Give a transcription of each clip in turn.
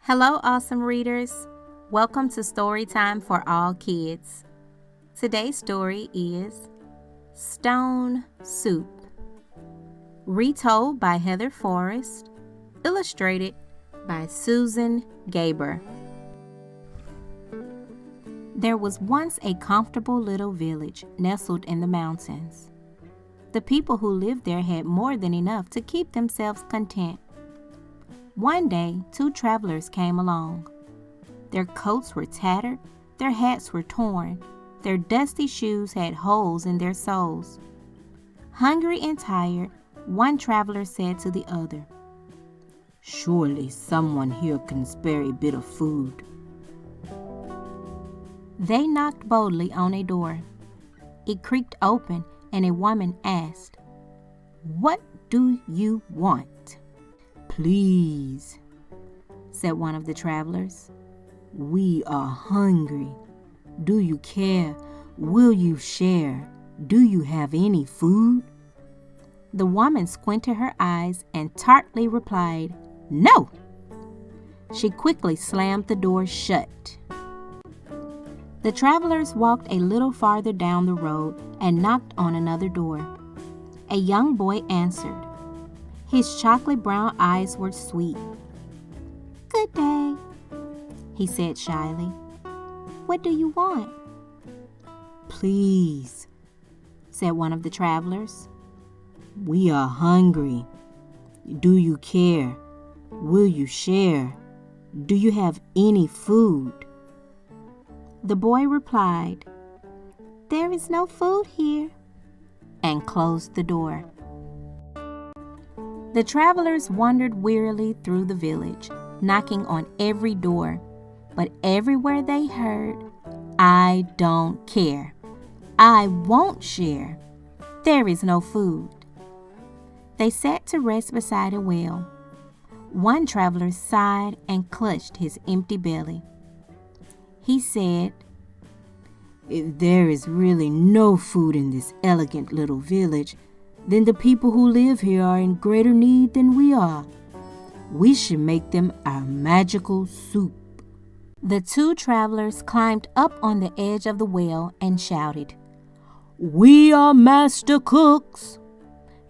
Hello, awesome readers. Welcome to Storytime for All Kids. Today's story is Stone Soup. Retold by Heather Forrest. Illustrated by Susan Gaber. There was once a comfortable little village nestled in the mountains. The people who lived there had more than enough to keep themselves content. One day, two travelers came along. Their coats were tattered, their hats were torn, their dusty shoes had holes in their soles. Hungry and tired, one traveler said to the other, "Surely someone here can spare a bit of food." They knocked boldly on a door. It creaked open, and a woman asked, "What do you want?" "Please," said one of the travelers, "we are hungry. Do you care? Will you share? Do you have any food?" The woman squinted her eyes and tartly replied, "No." She quickly slammed the door shut. The travelers walked a little farther down the road and knocked on another door. A young boy answered. His chocolate brown eyes were sweet. "Good day," he said shyly. "What do you want?" "Please," said one of the travelers. "We are hungry. Do you care? Will you share? Do you have any food?" The boy replied, "There is no food here," and closed the door. The travelers wandered wearily through the village, knocking on every door, but everywhere they heard, "I don't care. I won't share. There is no food." They sat to rest beside a well. One traveler sighed and clutched his empty belly. He said, "If there is really no food in this elegant little village, then the people who live here are in greater need than we are. We should make them our magical soup." The two travelers climbed up on the edge of the well and shouted, "We are master cooks.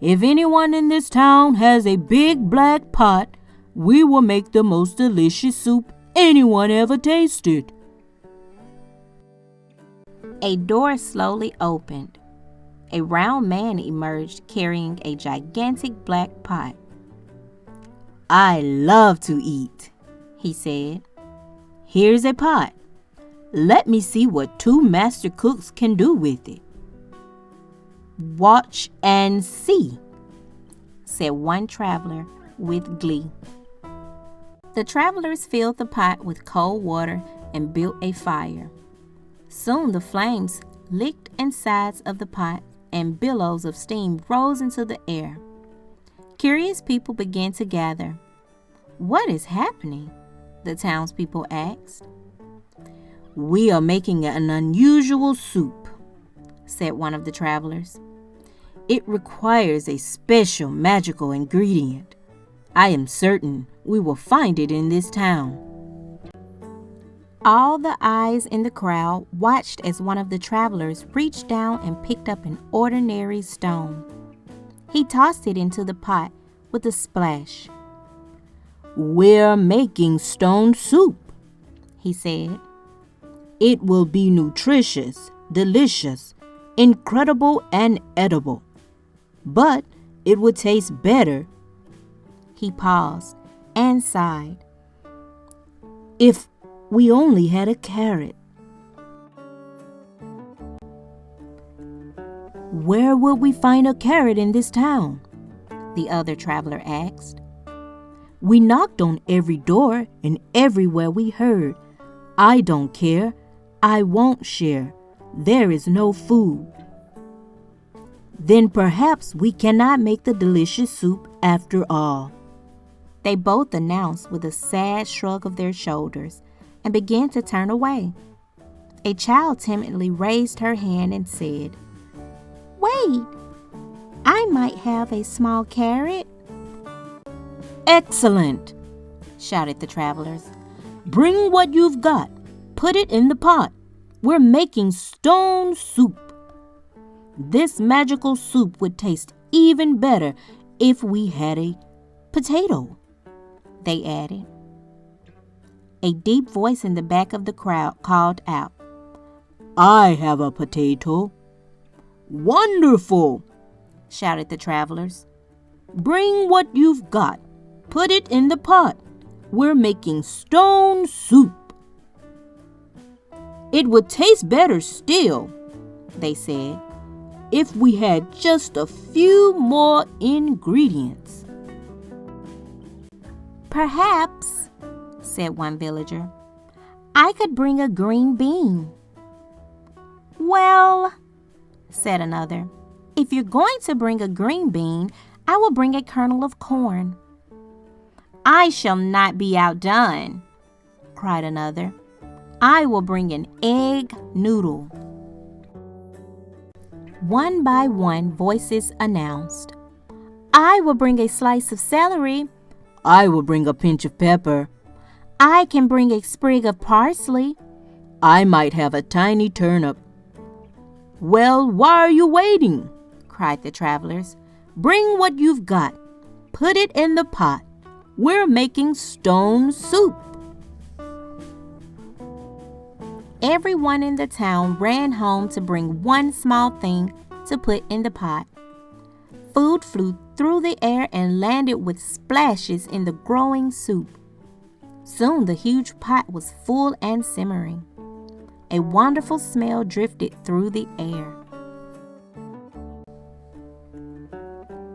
If anyone in this town has a big black pot, we will make the most delicious soup anyone ever tasted." A door slowly opened. A round man emerged carrying a gigantic black pot. "I love to eat," he said. "Here's a pot. Let me see what two master cooks can do with it." "Watch and see," said one traveler with glee. The travelers filled the pot with cold water and built a fire. Soon the flames licked insides of the pot, and billows of steam rose into the air. Curious people began to gather. "What is happening?" the townspeople asked. "We are making an unusual soup," said one of the travelers. "It requires a special magical ingredient. I am certain we will find it in this town." All the eyes in the crowd watched as one of the travelers reached down and picked up an ordinary stone. He tossed it into the pot with a splash. "We're making stone soup," he said. "It will be nutritious, delicious, incredible, and edible. But it would taste better." He paused and sighed. "If we only had a carrot." "Where would we find a carrot in this town?" the other traveler asked. "We knocked on every door and everywhere we heard, 'I don't care. I won't share. There is no food.' Then perhaps we cannot make the delicious soup after all," they both announced with a sad shrug of their shoulders, and began to turn away. A child timidly raised her hand and said, "Wait, I might have a small carrot." "Excellent," shouted the travelers. Bring what you've got. Put it in the pot. We're making stone soup. This magical soup would taste even better if we had a potato, they added. A deep voice in the back of the crowd called out, I have a potato. Wonderful, shouted the travelers. Bring what you've got. Put it in the pot. We're making stone soup. It would taste better still, they said, if we had just a few more ingredients. Perhaps, said one villager, I could bring a green bean. Well, said another, if you're going to bring a green bean, I will bring a kernel of corn. I shall not be outdone, cried another. I will bring an egg noodle. One by one, voices announced, I will bring a slice of celery. I will bring a pinch of pepper. I can bring a sprig of parsley. I might have a tiny turnip. Well, why are you waiting? Cried the travelers. Bring what you've got. Put it in the pot. We're making stone soup. Everyone in the town ran home to bring one small thing to put in the pot. Food flew through the air and landed with splashes in the growing soup. Soon the huge pot was full and simmering. A wonderful smell drifted through the air.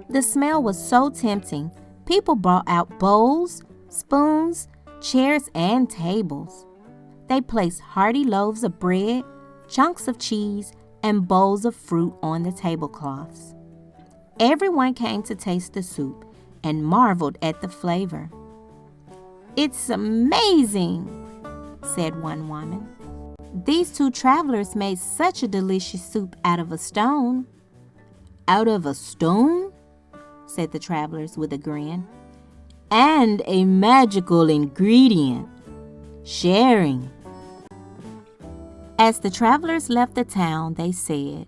The smell was so tempting, people brought out bowls, spoons, chairs, and tables. They placed hearty loaves of bread, chunks of cheese, and bowls of fruit on the tablecloths. Everyone came to taste the soup and marveled at the flavor. It's amazing, said one woman. These two travelers made such a delicious soup out of a stone. Out of a stone? Said the travelers with a grin. And a magical ingredient, sharing. As the travelers left the town, they said,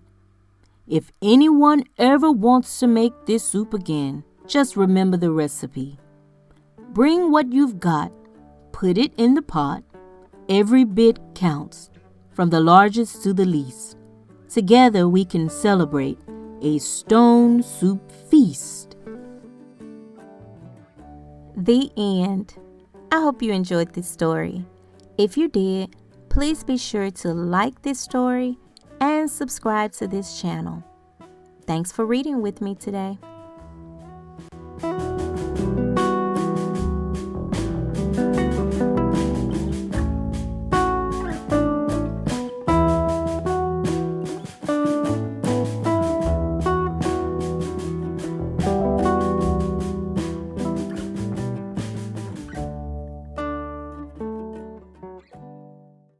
if anyone ever wants to make this soup again, just remember the recipe. Bring what you've got, put it in the pot. Every bit counts, from the largest to the least. Together we can celebrate a stone soup feast. The end. I hope you enjoyed this story. If you did, please be sure to like this story and subscribe to this channel. Thanks for reading with me today.